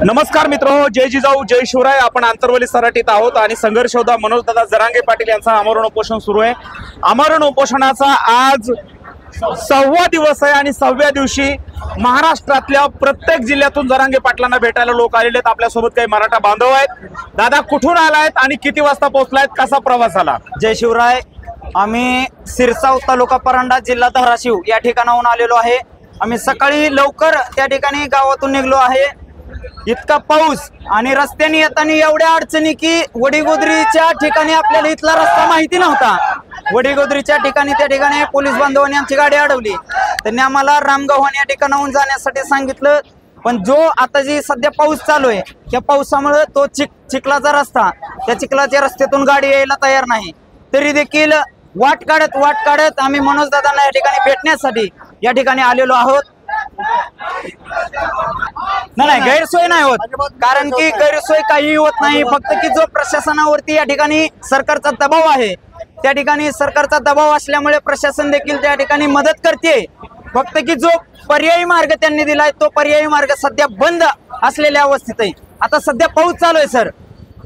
नमस्कार मित्रो, जय जिजाऊ जय शिवराय। आपण आंतरवली सराटीत आहोत आणि संघर्ष योद्धा मनोजदादा जरांगे पाटील यांचा आमरण उपोषण सुरू आहे। आमरण उपोषणाचा आज 6वा दिवस आहे आणि 6व्या दिवशी महाराष्ट्रातल्या प्रत्येक जिल्ह्यातून जरांगे पाटलांना भेटायला लोक आलेले आहेत। आपल्या सोबत काही मराठा बांधव आहेत। दादा कुठून आलायत आणि किती वाजता पोहोचलायत, कसा प्रवास आला? जय शिवराय। आम्ही सिरसाव तालुका परांडा जिल्हा धाराशिव या ठिकाणाहून आलेलो आहे। आम्ही सकाळी लवकर त्या ठिकाणी गावातून निघलो आहे। इतका पाऊस आणि रस्त्याने येताना एवढ्या अडचणी की वडीगोद्रीच्या ठिकाणी आपल्याला इथला रस्ता माहिती नव्हता। वडीगोद्रीच्या ठिकाणी त्या ठिकाणी पोलीस बांधवांनी आमची गाडी अडवली। त्यांनी आम्हाला रामगव्हाण या ठिकाणाहून जाण्यासाठी सांगितलं, पण जो आता जी सध्या पाऊस चालू आहे त्या पावसामुळे तो चिखलाचा रस्ता, त्या चिखलाच्या रस्त्यातून गाडी यायला तयार नाही। तरी देखील वाट काढत आम्ही मनोजदादांना या ठिकाणी भेटण्यासाठी या ठिकाणी आलेलो आहोत। नाही, गैरसोय नाही होत, कारण की गैरसोय काही होत नाही। फक्त की जो प्रशासनावरती या ठिकाणी सरकारचा दबाव आहे, त्या ठिकाणी सरकारचा दबाव असल्यामुळे प्रशासन देखील त्या ठिकाणी मदत करते। फक्त की जो पर्यायी मार्ग त्यांनी दिलाय तो पर्यायी मार्ग सध्या बंद असलेल्या अवस्थेत आहे। आता सध्या पाऊस चालू आहे सर,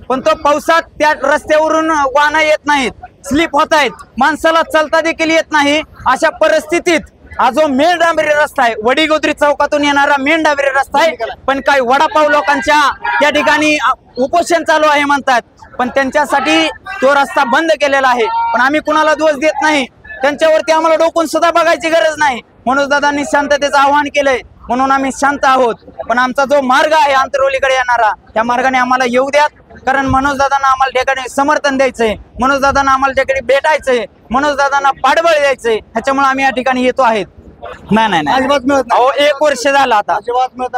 पण तो पावसात त्या रस्त्यावरून वाहनं येत नाहीत, स्लिप होत आहेत, माणसाला चालता देखील येत नाही। अशा परिस्थितीत हा जो मेन डांबरी रस्ता आहे, वडीगोद्री चौकातून येणारा मेन डांबरी रस्ता आहे, पण काही वडापाव लोकांच्या त्या ठिकाणी उपोषण चालू आहे म्हणतात, पण त्यांच्यासाठी तो रस्ता बंद केलेला आहे। पण आम्ही कुणाला दोष देत नाही, त्यांच्यावरती आम्हाला डोकून सुद्धा बघायची गरज नाही। मनोजदादांनी शांततेचं आवाहन केलंय म्हणून आम्ही शांत आहोत। पण आमचा जो मार्ग आहे आंतरवलीकडे येणारा, त्या मार्गाने आम्हाला येऊ द्यात, कारण मनोजदादांना आम्हाला ठिकाणी समर्थन द्यायचंय, मनोजदादांना आम्हाला ठिकाणी भेटायचंय, मनोजदादांना पाठबळ द्यायचंय। ह्याच्यामुळे आम्ही या ठिकाणी येतो आहेत। नाही, अहो 1 वर्ष झालं, आता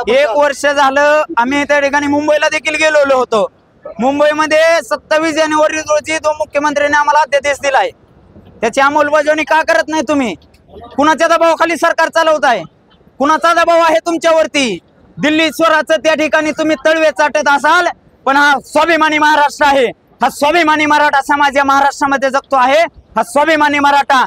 1 वर्ष झालं। आम्ही त्या ठिकाणी मुंबईला देखील गेलेलो होतो। मुंबईमध्ये 27 जानेवारी रोजी तो मुख्यमंत्र्यांनी आम्हाला अध्यादेश दिलाय, त्याची अंमलबजावणी का करत नाही तुम्ही? कुणाच्या दबावाखाली सरकार चालवत आहे? कुणाचा दबाव आहे तुमच्यावरती? दिल्ली स्वराचं त्या ठिकाणी तुम्ही तळवे चाटत असाल, पण हा स्वाभिमानी महाराष्ट्र आहे। हा स्वाभिमानी मराठा समाज या महाराष्ट्रामध्ये जगतो आहे। हा स्वाभिमानी मराठा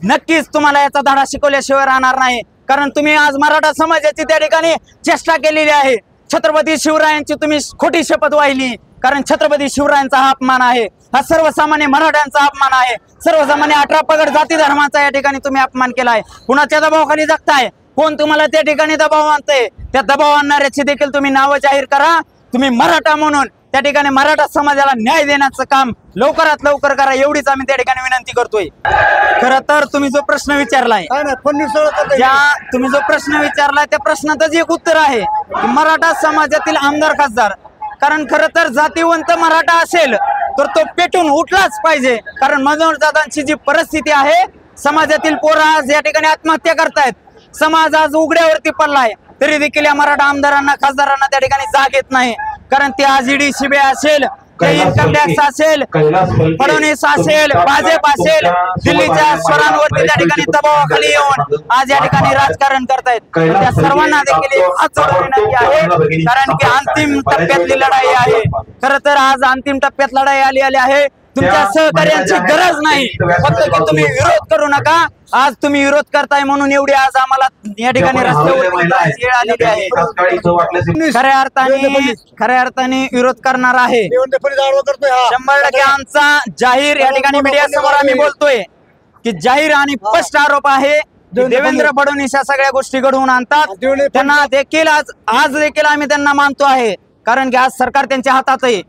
नक्कीच तुम्हाला याचा धडा शिकवल्याशिवाय राहणार नाही, कारण तुम्ही आज मराठा समाजाची त्या ठिकाणी चेष्टा केलेली आहे। छत्रपती शिवरायांची तुम्ही खोटी शपथ वाहिली, कारण छत्रपती शिवरायांचा हा अपमान आहे, हा सर्वसामान्य मराठ्यांचा अपमान आहे, सर्वसामान्य 18 पगड जाती धर्माचा या ठिकाणी तुम्ही अपमान केलाय। कुणाच्या दबावाखाली जगताय? कोण तुम्हाला त्या ठिकाणी दबाव आणते? त्या दबाव आणणाऱ्याची देखील तुम्ही नावं जाहीर करा। तुम्ही मराठा म्हणून त्या ठिकाणी मराठा समाजाला न्याय देण्याचं काम लवकरात लवकर करा, एवढीच आम्ही त्या ठिकाणी विनंती करतोय। खरं तर तुम्ही जो प्रश्न विचारलाय त्या प्रश्नातच एक उत्तर आहे की मराठा समाजातील आमदार खासदार, कारण खरं तर जातीवंत मराठा असेल तर तो पेटून उठलाच पाहिजे। कारण मनोजदादांची जी परिस्थिती आहे, समाजातील पोरं आज या ठिकाणी आत्महत्या करतायत, समाज आज उघड्यावरती पडलाय, तरी देखील या मराठा आमदारांना खासदारांना त्या ठिकाणी जाग येत नाही। कारण ते आज ईडी सीबीआय असेल, इन्कम टॅक्स असेल, फडणवीस असेल, भाजप असेल, दिल्लीच्या स्वरांवरती त्या ठिकाणी दबावाखाली येऊन आज या ठिकाणी राजकारण करतायत। त्या सर्वांना देखील हात जोडून विनंती आहे, कारण की अंतिम टप्प्यातली लढाई आहे। खरं तर आज अंतिम टप्प्यात लढाई आली आहे। तुमच्या सहकार्यांची गरज नाही, फक्त की तुम्ही विरोध करू नका। आज तुम्ही विरोध करताय म्हणून एवढी आज आम्हाला या ठिकाणी रस्त्यावर वेळ आलेली आहे। खऱ्या अर्थाने विरोध करणार आहे 100%। आमचा जाहीर या ठिकाणी मीडिया समोर आम्ही बोलतोय की जाहीर आणि स्पष्ट आरोप आहे, देवेंद्र फडणवीस या सगळ्या गोष्टी घडवून आणतात। त्यांना देखील आज देखील आम्ही त्यांना मानतो आहे, कारण की आज सरकार त्यांच्या हातात आहे।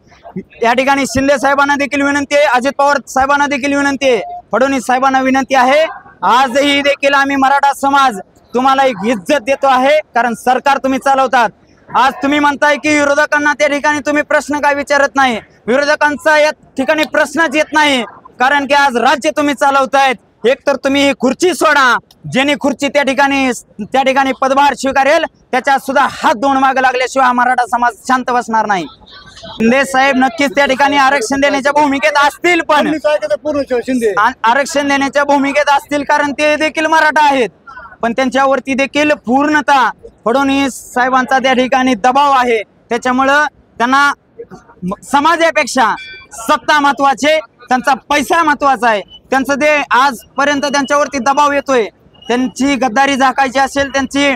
या ठिकाणी शिंदे साहेबांना देखील विनंती आहे, अजित पवार साहेबांना देखील विनंती आहे, फडणवीस साहेबांना विनंती आहे। आजही देखील आम्ही मराठा समाज तुम्हाला एक इज्जत देतो आहे, कारण सरकार तुम्ही चालवतात। आज तुम्ही म्हणताय की विरोधकांना त्या ठिकाणी तुम्ही प्रश्न काय विचारत नाही, विरोधकांचा या ठिकाणी प्रश्नच येत नाही, कारण की आज राज्य तुम्ही चालवतायत। एक तर तुम्ही ही खुर्ची सोडा, ज्यांनी खुर्ची त्या ठिकाणी पदभार स्वीकारेल त्याच्या सुद्धा हात धुवून मागे लागल्याशिवाय मराठा समाज शांत बसणार नाही। शिंदे साहेब नक्कीच त्या ठिकाणी आरक्षण देण्याच्या भूमिकेत असतील, पण आरक्षण देण्याच्या भूमिकेत असतील कारण ते देखील मराठा आहेत, पण त्यांच्यावरती देखील पूर्णतः फडणवीस साहेबांचा त्या ठिकाणी दबाव आहे। त्याच्यामुळं त्यांना समाजापेक्षा सत्ता महत्वाचे, त्यांचा पैसा महत्वाचा आहे। त्यांचं ते आजपर्यंत त्यांच्यावरती दबाव येतोय, त्यांची गद्दारी झाकायची असेल, त्यांची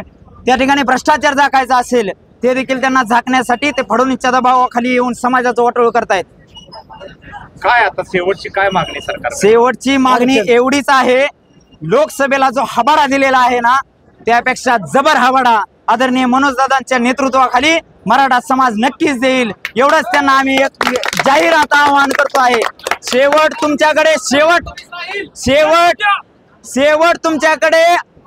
त्या ठिकाणी भ्रष्टाचार झाकायचा असेल ते देखील त्यांना झाकण्यासाठी ते फडणवीसच्या दबावाखाली येऊन समाजाचं वाटोळ करतायत. काय आता शेवटची काय मागणी सरकार? शेवटची मागणी एवढीच आहे, लोकसभेला जो हवाडा दिलेला आहे ना त्यापेक्षा जबर हवाडा आदरणीय मनोजदादांच्या नेतृत्वाखाली मराठा समाज नक्कीच देईल. एवढंच त्यांना आम्ही एक जाहीर आता आवाहन करतो आहे. शेवट तुमच्याकडे शेवट तुमच्याकडे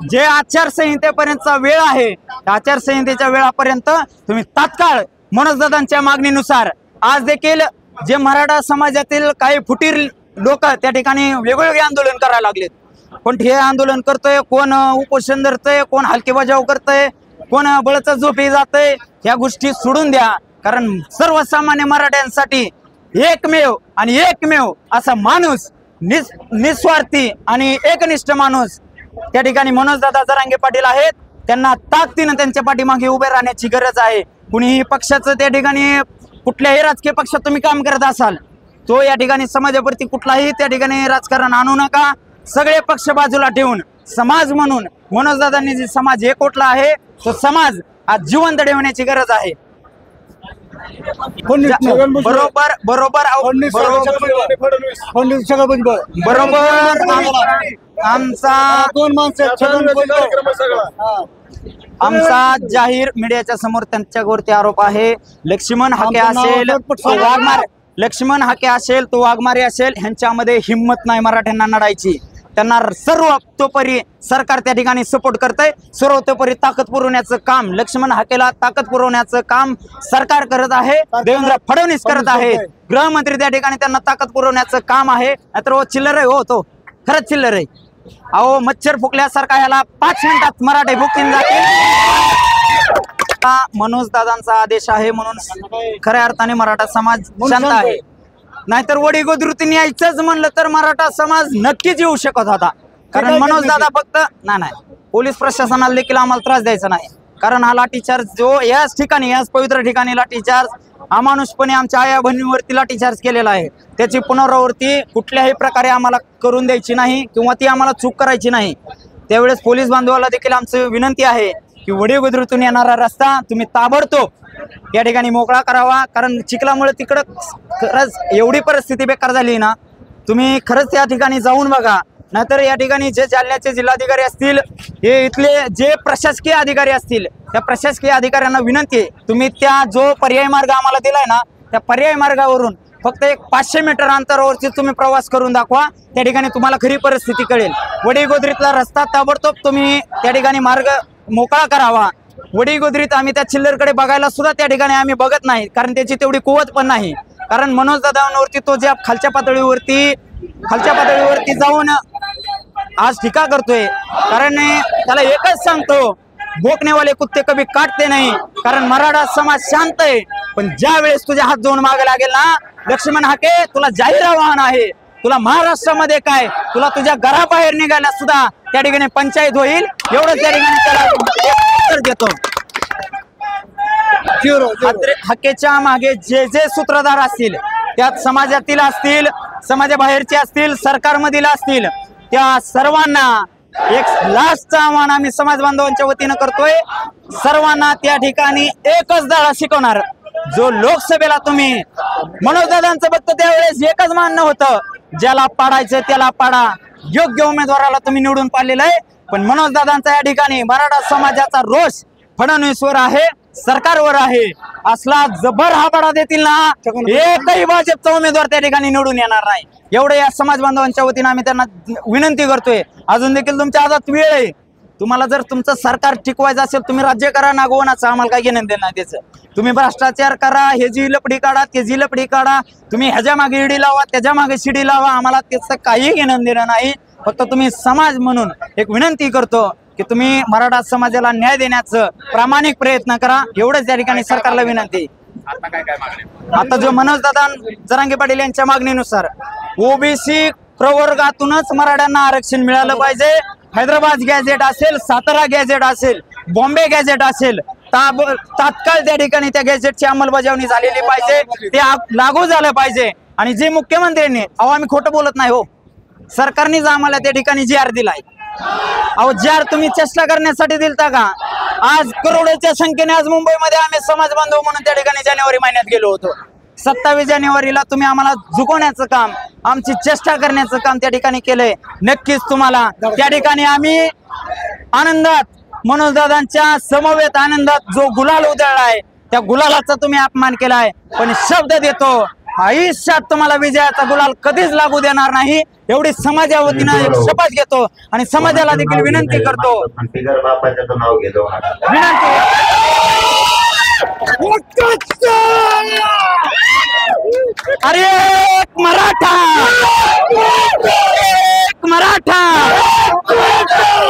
जे आचारसंहितेपर्यंतचा वेळ आहे त्या आचारसंहितेच्या वेळापर्यंत तुम्ही तात्काळ मनोजदादांच्या मागणीनुसार आज देखील जे मराठा समाजातील काही फुटीर लोक त्या ठिकाणी वेगवेगळे आंदोलन करायला लागलेत. कोण हे आंदोलन करतोय, कोण उपोषण धरतंय, कोण हलकी बजाव करतंय, कोण बळच झोपी जातंय. ह्या गोष्टी सोडून द्या, कारण सर्वसामान्य मराठ्यांसाठी एकमेव असा माणूस निस्वार्थी आणि एकनिष्ठ माणूस त्या ठिकाणी मनोजदादा जरांगे पाटील आहेत. त्यांना ताकदीनं त्यांच्या पाठीमागे उभे राहण्याची गरज आहे. कुणीही पक्षाचं त्या ठिकाणी कुठल्याही राजकीय पक्षात तुम्ही काम करत असाल तो या ठिकाणी समाजावरती कुठलाही त्या ठिकाणी राजकारण आणू नका. सगळे पक्ष बाजूला ठेवून समाज म्हणून मनोजदादांनी जे समाज एकवटला आहे तो समाज आज जिवंत ठेवण्याची गरज आहे. बरोबर आमचा जाहीर मीडियाच्या समोर त्यांच्यावरती आरोप आहे. लक्ष्मण हाके असेल तो वाघमारे असेल ह्यांच्यामध्ये हिंमत नाही मराठ्यांना लढायची. त्यांना सर्वतोपरी सरकार त्या ठिकाणी सपोर्ट करतंय. सर्वतोपरी ताकद पुरवण्याचं काम लक्ष्मण हाकेला ताकद पुरवण्याचं काम सरकार करत आहे. देवेंद्र फडणवीस करत आहेत. गृहमंत्री त्या ठिकाणी त्यांना ताकद पुरवण्याचं काम आहे. नाहीतर चिल्लर आहे हो, तो खरंच चिल्लर आहे. अहो मच्छर फुकल्यासारखा ह्याला 5 मिनिटात मराठे भुकतीन जातील. मनोजदादांचा आदेश आहे म्हणून खऱ्या अर्थाने मराठा समाज शांत आहे. नाहीतर वडी गोदृतीने यायचंच म्हणलं तर मराठा समाज नक्कीच येऊ शकत होता. कारण मनोजदादा फक्त नाही पोलीस प्रशासनाला देखील आम्हाला त्रास द्यायचा नाही. कारण हा लाठीचार्ज जो याच ठिकाणी याच पवित्र ठिकाणी लाठीचार्ज अमानुषपणे आमच्या आया बहिणीवरती लाठीचार्ज केलेला आहे त्याची पुनरावृत्ती कुठल्याही प्रकारे आम्हाला करून द्यायची नाही किंवा ती आम्हाला चूक करायची नाही. त्यावेळेस पोलीस बांधवाला देखील आमची विनंती आहे की वडी गोदृतून येणारा रस्ता तुम्ही ताबडतोब या ठिकाणी मोकळा करावा. कारण चिखलामुळे तिकडं खरंच एवढी परिस्थिती बेकार झाली ना, तुम्ही खरंच त्या ठिकाणी जाऊन बघा. नाहीतर या ठिकाणी जे जालन्याचे जिल्हाधिकारी असतील, हे इथले जे प्रशासकीय अधिकारी असतील, त्या प्रशासकीय अधिकाऱ्यांना विनंती आहे तुम्ही त्या जो पर्यायी मार्ग आम्हाला दिलाय ना त्या पर्यायी मार्गावरून फक्त एक 500 मीटर अंतरावरती तुम्ही प्रवास करून दाखवा. त्या ठिकाणी तुम्हाला खरी परिस्थिती कळेल. वडी गोदरीतला रस्ता ताबडतोब तुम्ही त्या ठिकाणी मार्ग मोकळा करावा. वडी गोदरीत आम्ही त्या चिल्लरकडे बघायला सुद्धा त्या ठिकाणी आम्ही बघत नाही, कारण त्याची तेवढी कुवत पण नाही. कारण मनोजदादांवरती तो ज्या खालच्या पातळीवरती जाऊन आज टीका करतोय. कारण त्याला एकच सांगतो, भोकनेवाले कुत्ते कभी काटते नाही. कारण मराठा समाज शांत आहे. पण ज्या वेळेस तुझ्या हात जोडून मागे लागेल ना लक्ष्मण हाके, तुला जाहीर आव्हान आहे. तुला महाराष्ट्रामध्ये काय, तुला तुझ्या घराबाहेर निघायला सुद्धा त्या ठिकाणी पंचायत होईल. एवढंच त्या ठिकाणी त्याला उत्तर देतो. हक्केच्या मागे जे जे सूत्रधार असतील, त्यात समाजातील असतील, समाजाबाहेरचे असतील, सरकारमधील असतील, त्या सर्वांना एक लास्टचं आव्हान आम्ही समाज बांधवांच्या वतीनं करतोय. सर्वांना त्या ठिकाणी एकच धडा शिकवणार. जो लोकसभेला तुम्ही मनोजदादांचं फक्त त्यावेळेस एकच मानणं होतं, ज्याला पाडायचं त्याला पाडा, योग्य उमेदवाराला तुम्ही निवडून पाडलेलं आहे. पण मनोजदादांचा या ठिकाणी मराठा समाजाचा रोष फडणवीसवर आहे, सरकारवर आहे. असला जबर हाबाडा देतील ना, एकही भाजपचा उमेदवार त्या ठिकाणी निवडून येणार नाही. एवढं या समाज बांधवांच्या वतीनं आम्ही त्यांना विनंती करतोय. अजून देखील तुमच्या हातात वेळ आहे. तुम्हाला जर तुमचं सरकार टिकवायचं असेल, तुम्ही राज्य करा, नागवणाचं आम्हाला काय घेणं देणं नाही त्याचं. तुम्ही भ्रष्टाचार करा, हे जी लपडी काढा, ते जी लपडी काढा, तुम्ही ह्याच्या मागे ईडी लावा, त्याच्या मागे शिडी लावा, आम्हाला त्याचं काही घेणं देणं नाही. फक्त तुम्ही समाज म्हणून एक विनंती करतो की तुम्ही मराठा समाजाला न्याय देण्याचं प्रामाणिक प्रयत्न करा. एवढंच या ठिकाणी सरकारला विनंती. आता जो मनोजदादा जरांगे पाटील यांच्या मागणीनुसार ओबीसी प्रवर्गातूनच मराठ्यांना आरक्षण मिळालं पाहिजे. हैदराबाद गॅझेट असेल, सातारा गॅझेट असेल, बॉम्बे गॅझेट असेल, तात्काळ त्या ठिकाणी त्या गॅझेटची अंमलबजावणी झालेली पाहिजे, ते लागू झालं पाहिजे. आणि जे मुख्यमंत्र्यांनी, अहो आम्ही खोटं बोलत नाही हो, सरकारनेच आम्हाला त्या ठिकाणी GR दिलाय. अहो जार तुम्ही चेष्टा करण्यासाठी दिलता का? आज करोडोच्या संख्येने आज मुंबईमध्ये आम्ही समाज बांधव म्हणून त्या ठिकाणी जानेवारी महिन्यात गेलो होतो. 27 जानेवारीला तुम्ही आम्हाला झुकवण्याचं काम, आमची चेष्टा करण्याचं काम त्या ठिकाणी केलंय. नक्कीच तुम्हाला त्या ठिकाणी आम्ही आनंदात मनोजदादांच्या समवेत आनंदात जो गुलाल उधळलाय त्या गुलालाचा तुम्ही अपमान केलाय. पण शब्द देतो आयुष्यात तुम्हाला विजयाचा गुलाल कधीच लागू देणार नाही एवढी समाजा वतीनं एक शपथ घेतो आणि समाजाला देखील विनंती करतो. बापाचं नाव घेतो. अरे एक मराठा, एक मराठा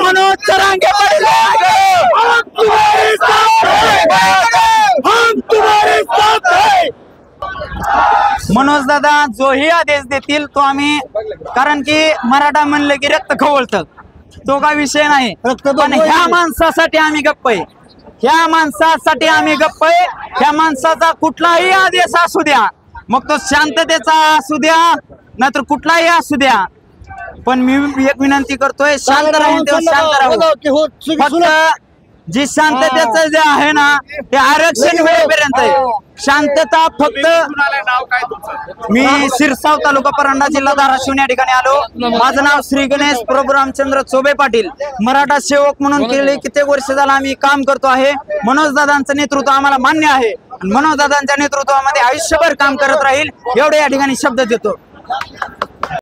मनोज जरांगे पाटील मनोज दादा जोही आदेश देतील तो आम्ही, कारण की मराठा म्हणलं की रक्त खवळतं, तो काय विषय नाही. पण ह्या माणसासाठी आम्ही गप्प आहे, ह्या माणसासाठी आम्ही गप्प आहे. ह्या माणसाचा कुठलाही आदेश असू द्या, मग तो शांततेचा असू द्या नाहीतर कुठलाही असू द्या, पण मी एक विनंती करतोय शांत राहील तेव्हा शांत राहू. फक्त जी शांततेचं जे आहे ना ते आरक्षण होईपर्यंत आहे. शांतता फक्त. नाव काय तुमचं? मी शिरसाव तालुका परांडा जिल्हा धाराशिव या ठिकाणी आलो. माझं नाव श्री गणेश प्रभू रामचंद्र चोबे पाटील. मराठा सेवक म्हणून गेले कित्येक वर्ष झाला आम्ही काम करतो आहे. मनोज दादांचं नेतृत्व आम्हाला मान्य आहे. मनोज दादांच्या नेतृत्वामध्ये आयुष्यभर काम करत राहील एवढे या ठिकाणी शब्द देतो.